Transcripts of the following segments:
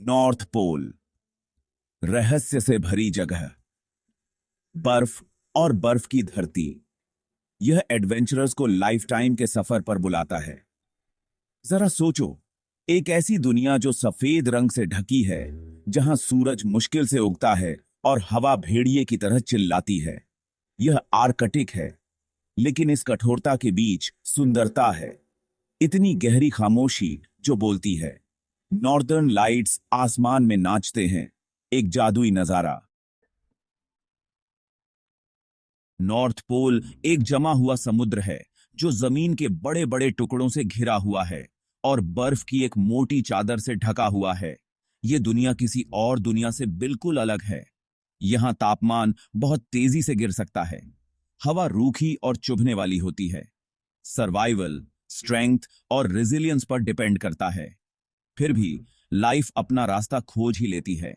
North pole, रहस्य से भरी जगह, बर्फ और बर्फ की धरती। यह एडवेंचरर्स को लाइफ टाइम के सफर पर बुलाता है। जरा सोचो, एक ऐसी दुनिया जो सफेद रंग से ढकी है, जहां सूरज मुश्किल से उगता है और हवा भेड़िए की तरह चिल्लाती है। यह आर्कटिक है, लेकिन इस कठोरता के बीच सुंदरता है। इतनी गहरी खामोशी जो बोलती है। नॉर्दर्न लाइट्स आसमान में नाचते हैं, एक जादुई नजारा। नॉर्थ पोल एक जमा हुआ समुद्र है जो जमीन के बड़े बड़े टुकड़ों से घिरा हुआ है और बर्फ की एक मोटी चादर से ढका हुआ है। यह दुनिया किसी और दुनिया से बिल्कुल अलग है। यहां तापमान बहुत तेजी से गिर सकता है, हवा रूखी और चुभने वाली होती है। सर्वाइवल, स्ट्रेंथ और रेजिलियंस पर डिपेंड करता है। फिर भी लाइफ अपना रास्ता खोज ही लेती है।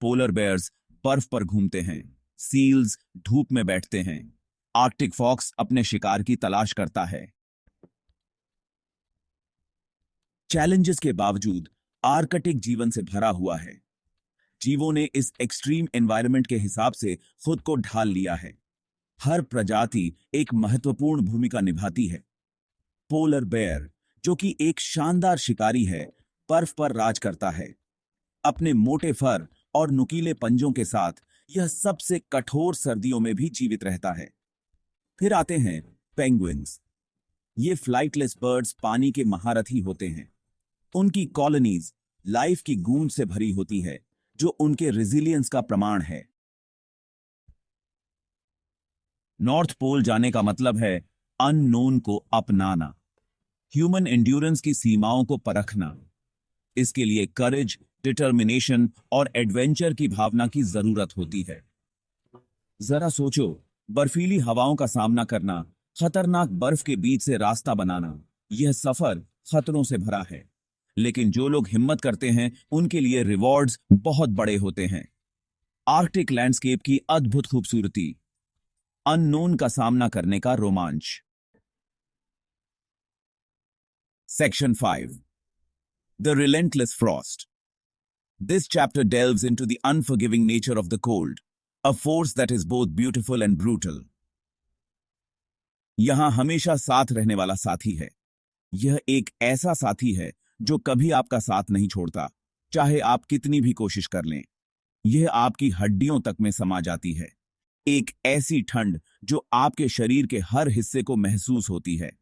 पोलर बेयर्स बर्फ पर घूमते हैं, सील्स धूप में बैठते हैं, आर्कटिक फॉक्स अपने शिकार की तलाश करता है। चैलेंजेस के बावजूद आर्कटिक जीवन से भरा हुआ है। जीवों ने इस एक्सट्रीम एनवायरनमेंट के हिसाब से खुद को ढाल लिया है। हर प्रजाति एक महत्वपूर्ण भूमिका निभाती है। पोलर बेयर, जो कि एक शानदार शिकारी है, बर्फ पर राज करता है। अपने मोटे फर और नुकीले पंजों के साथ यह सबसे कठोर सर्दियों में भी जीवित रहता है। फिर आते हैं पेंगुइन्स। ये फ्लाइटलेस बर्ड्स पानी के महारथी होते हैं। उनकी कॉलोनीज लाइफ की गूंज से भरी होती है, जो उनके रेजिलियंस का प्रमाण है। नॉर्थ पोल जाने का मतलब है अननोन को अपनाना, ह्यूमन एंड्योरेंस की सीमाओं को परखना। इसके लिए करेज, डिटर्मिनेशन और एडवेंचर की भावना की जरूरत होती है। जरा सोचो, बर्फीली हवाओं का सामना करना, खतरनाक बर्फ के बीच से रास्ता बनाना। यह सफर खतरों से भरा है, लेकिन जो लोग हिम्मत करते हैं उनके लिए रिवॉर्ड्स बहुत बड़े होते हैं। आर्कटिक लैंडस्केप की अद्भुत खूबसूरती, अननोन का सामना करने का रोमांच। Section 5, The Relentless Frost. This chapter delves into the unforgiving nature of the cold, a force that is both beautiful and brutal. यहां हमेशा साथ रहने वाला साथी है। यह एक ऐसा साथी है जो कभी आपका साथ नहीं छोड़ता, चाहे आप कितनी भी कोशिश कर लें। यह आपकी हड्डियों तक में समा जाती है। एक ऐसी ठंड जो आपके शरीर के हर हिस्से को महसूस होती है,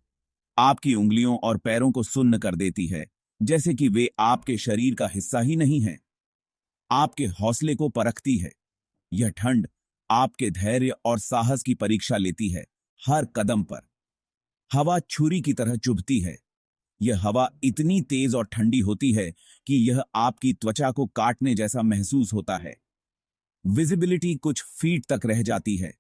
आपकी उंगलियों और पैरों को सुन्न कर देती है, जैसे कि वे आपके शरीर का हिस्सा ही नहीं हैं। आपके हौसले को परखती है। यह ठंड आपके धैर्य और साहस की परीक्षा लेती है। हर कदम पर हवा छुरी की तरह चुभती है। यह हवा इतनी तेज और ठंडी होती है कि यह आपकी त्वचा को काटने जैसा महसूस होता है। विजिबिलिटी कुछ फीट तक रह जाती है।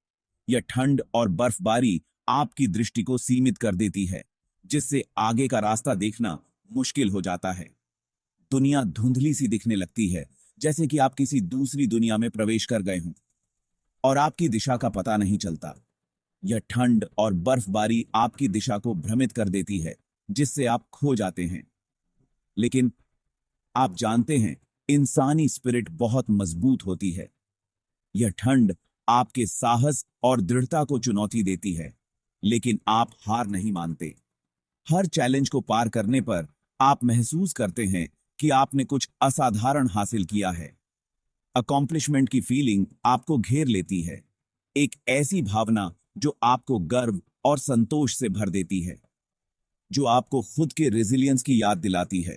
यह ठंड और बर्फबारी आपकी दृष्टि को सीमित कर देती है, जिससे आगे का रास्ता देखना मुश्किल हो जाता है। दुनिया धुंधली सी दिखने लगती है, जैसे कि आप किसी दूसरी दुनिया में प्रवेश कर गए हों और आपकी दिशा का पता नहीं चलता। यह ठंड और बर्फबारी आपकी दिशा को भ्रमित कर देती है, जिससे आप खो जाते हैं। लेकिन आप जानते हैं, इंसानी स्पिरिट बहुत मजबूत होती है। यह ठंड आपके साहस और दृढ़ता को चुनौती देती है, लेकिन आप हार नहीं मानते। हर चैलेंज को पार करने पर आप महसूस करते हैं कि आपने कुछ असाधारण हासिल किया है। अकॉम्प्लिशमेंट की फीलिंग आपको घेर लेती है, एक ऐसी भावना जो आपको गर्व और संतोष से भर देती है, जो आपको खुद के रेजिलियंस की याद दिलाती है।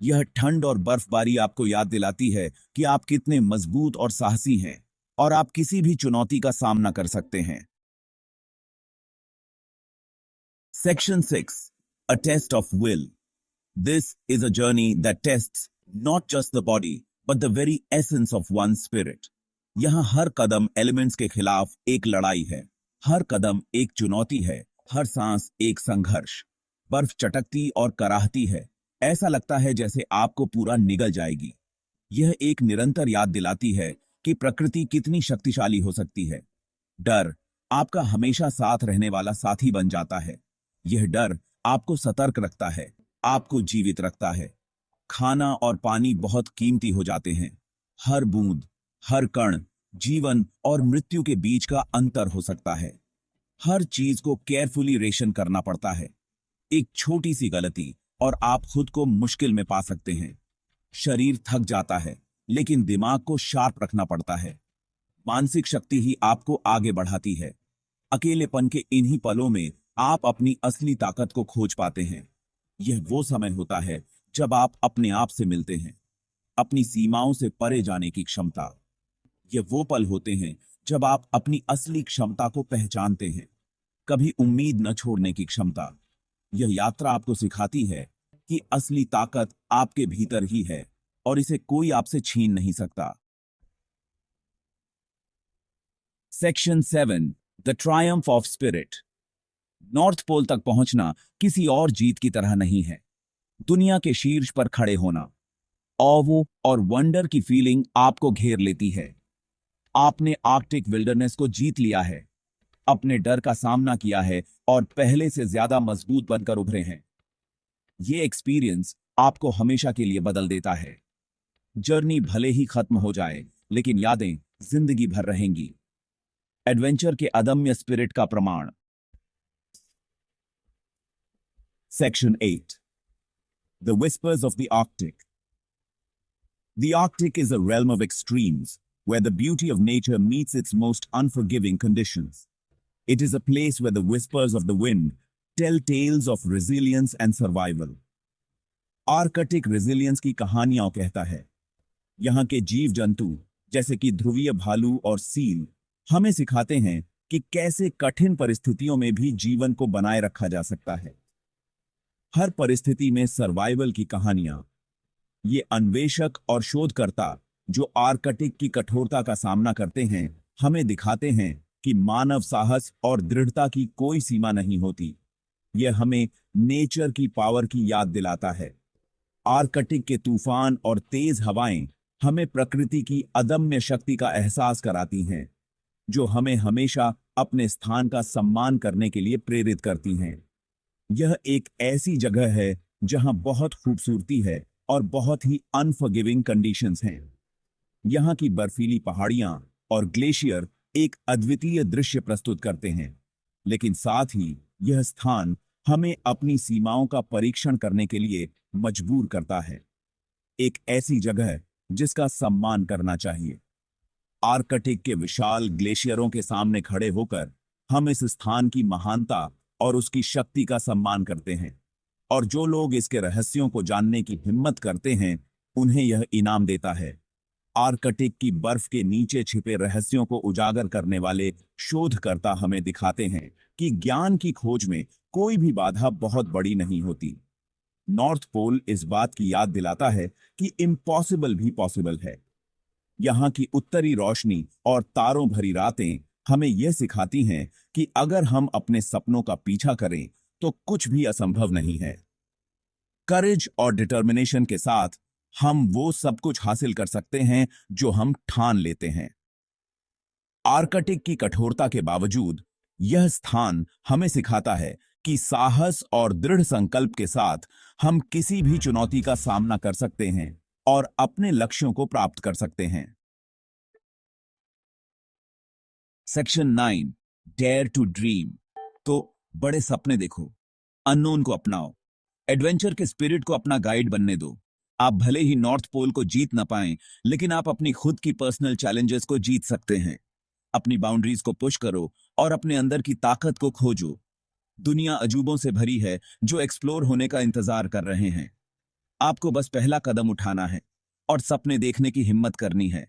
यह ठंड और बर्फबारी आपको याद दिलाती है कि आप कितने मजबूत और साहसी हैं और आप किसी भी चुनौती का सामना कर सकते हैं। Section 6, A Test of Will. This is a journey that tests not just the body, but the very essence of one's spirit. यहाँ हर कदम एलिमेंट्स के खिलाफ एक लड़ाई है। हर कदम एक चुनौती है, हर सांस एक संघर्ष। बर्फ चटकती और कराहती है, ऐसा लगता है जैसे आपको पूरा निगल जाएगी। यह एक निरंतर याद दिलाती है कि प्रकृति कितनी शक्तिशाली हो सकती है। डर आपका हमेशा साथ रहने वाला साथी बन जाता है। यह डर आपको सतर्क रखता है, आपको जीवित रखता है। खाना और पानी बहुत कीमती हो जाते हैं। हर बूंद, हर कण जीवन और मृत्यु के बीच का अंतर हो सकता है। हर चीज को केयरफुली रेशन करना पड़ता है। एक छोटी सी गलती और आप खुद को मुश्किल में पा सकते हैं। शरीर थक जाता है, लेकिन दिमाग को शार्प रखना पड़ता है। मानसिक शक्ति ही आपको आगे बढ़ाती है। अकेलेपन के इन्हीं पलों में आप अपनी असली ताकत को खोज पाते हैं। यह वो समय होता है जब आप अपने आप से मिलते हैं, अपनी सीमाओं से परे जाने की क्षमता। यह वो पल होते हैं जब आप अपनी असली क्षमता को पहचानते हैं, कभी उम्मीद न छोड़ने की क्षमता। यह यात्रा आपको सिखाती है कि असली ताकत आपके भीतर ही है और इसे कोई आपसे छीन नहीं सकता। Section 7, the triumph of spirit. North pole तक पहुंचना किसी और जीत की तरह नहीं है। दुनिया के शीर्ष पर खड़े होना, ऑव और वंडर की फीलिंग आपको घेर लेती है। आपने आर्कटिक विल्डरनेस को जीत लिया है, अपने डर का सामना किया है और पहले से ज्यादा मजबूत बनकर उभरे हैं। ये एक्सपीरियंस आपको हमेशा के लिए बदल देता है। जर्नी भले ही खत्म हो जाए, लेकिन यादें जिंदगी भर रहेंगी। एडवेंचर के अदम्य स्पिरिट का प्रमाण। Section 8, The Whispers of the Arctic. The Arctic is a realm of extremes, where the beauty of nature meets its most unforgiving conditions. It is a place where the whispers of the wind tell tales of resilience and survival. Arctic resilience की कहानियां कहता है। यहाँ के जीव जंतु जैसे कि ध्रुवीय भालू और सील हमें सिखाते हैं कि कैसे कठिन परिस्थितियों में भी जीवन को बनाए रखा जा सकता है। हर परिस्थिति में सर्वाइवल की कहानियां। ये अन्वेषक और शोधकर्ता जो आर्कटिक की कठोरता का सामना करते हैं, हमें दिखाते हैं कि मानव साहस और दृढ़ता की कोई सीमा नहीं होती। यह हमें नेचर की पावर की याद दिलाता है। आर्कटिक के तूफान और तेज हवाएं हमें प्रकृति की अदम्य शक्ति का एहसास कराती हैं, जो हमें हमेशा अपने स्थान का सम्मान करने के लिए प्रेरित करती हैं। यह एक ऐसी जगह है जहां बहुत खूबसूरती है और बहुत ही अनफॉरगिविंग कंडीशंस हैं। यहाँ की बर्फीली पहाड़ियां और ग्लेशियर एक अद्वितीय दृश्य प्रस्तुत करते हैं, लेकिन साथ ही यह स्थान हमें अपनी सीमाओं का परीक्षण करने के लिए मजबूर करता है। एक ऐसी जगह जिसका सम्मान करना चाहिए। आर्कटिक के विशाल ग्लेशियरों के सामने खड़े होकर हम इस स्थान की महानता और उसकी शक्ति का सम्मान करते हैं, और जो लोग इसके रहस्यों को जानने की हिम्मत करते हैं, उन्हें यह इनाम देता है। आर्कटिक की बर्फ के नीचे छिपे रहस्यों को उजागर करने वाले शोधकर्ता हमें दिखाते हैं कि ज्ञान की खोज में कोई भी बाधा बहुत बड़ी नहीं होती। नॉर्थ पोल इस बात की याद दिलाता है कि इम्पॉसिबल भी पॉसिबल है। यहाँ की उत्तरी रोशनी और तारों भरी रातें हमें यह सिखाती हैं कि अगर हम अपने सपनों का पीछा करें तो कुछ भी असंभव नहीं है। करेज और डिटर्मिनेशन के साथ हम वो सब कुछ हासिल कर सकते हैं जो हम ठान लेते हैं। आर्कटिक की कठोरता के बावजूद यह स्थान हमें सिखाता है कि साहस और दृढ़ संकल्प के साथ हम किसी भी चुनौती का सामना कर सकते हैं और अपने लक्ष्यों को प्राप्त कर सकते हैं। Section 9, dare to dream. तो बड़े सपने देखो, अननोन को अपनाओ, एडवेंचर के स्पिरिट को अपना गाइड बनने दो। आप भले ही नॉर्थ पोल को जीत ना पाएं, लेकिन आप अपनी खुद की पर्सनल चैलेंजेस को जीत सकते हैं। अपनी बाउंड्रीज को पुश करो और अपने अंदर की ताकत को खोजो। दुनिया अजूबों से भरी है जो एक्सप्लोर होने का इंतजार कर रहे हैं। आपको बस पहला कदम उठाना है और सपने देखने की हिम्मत करनी है।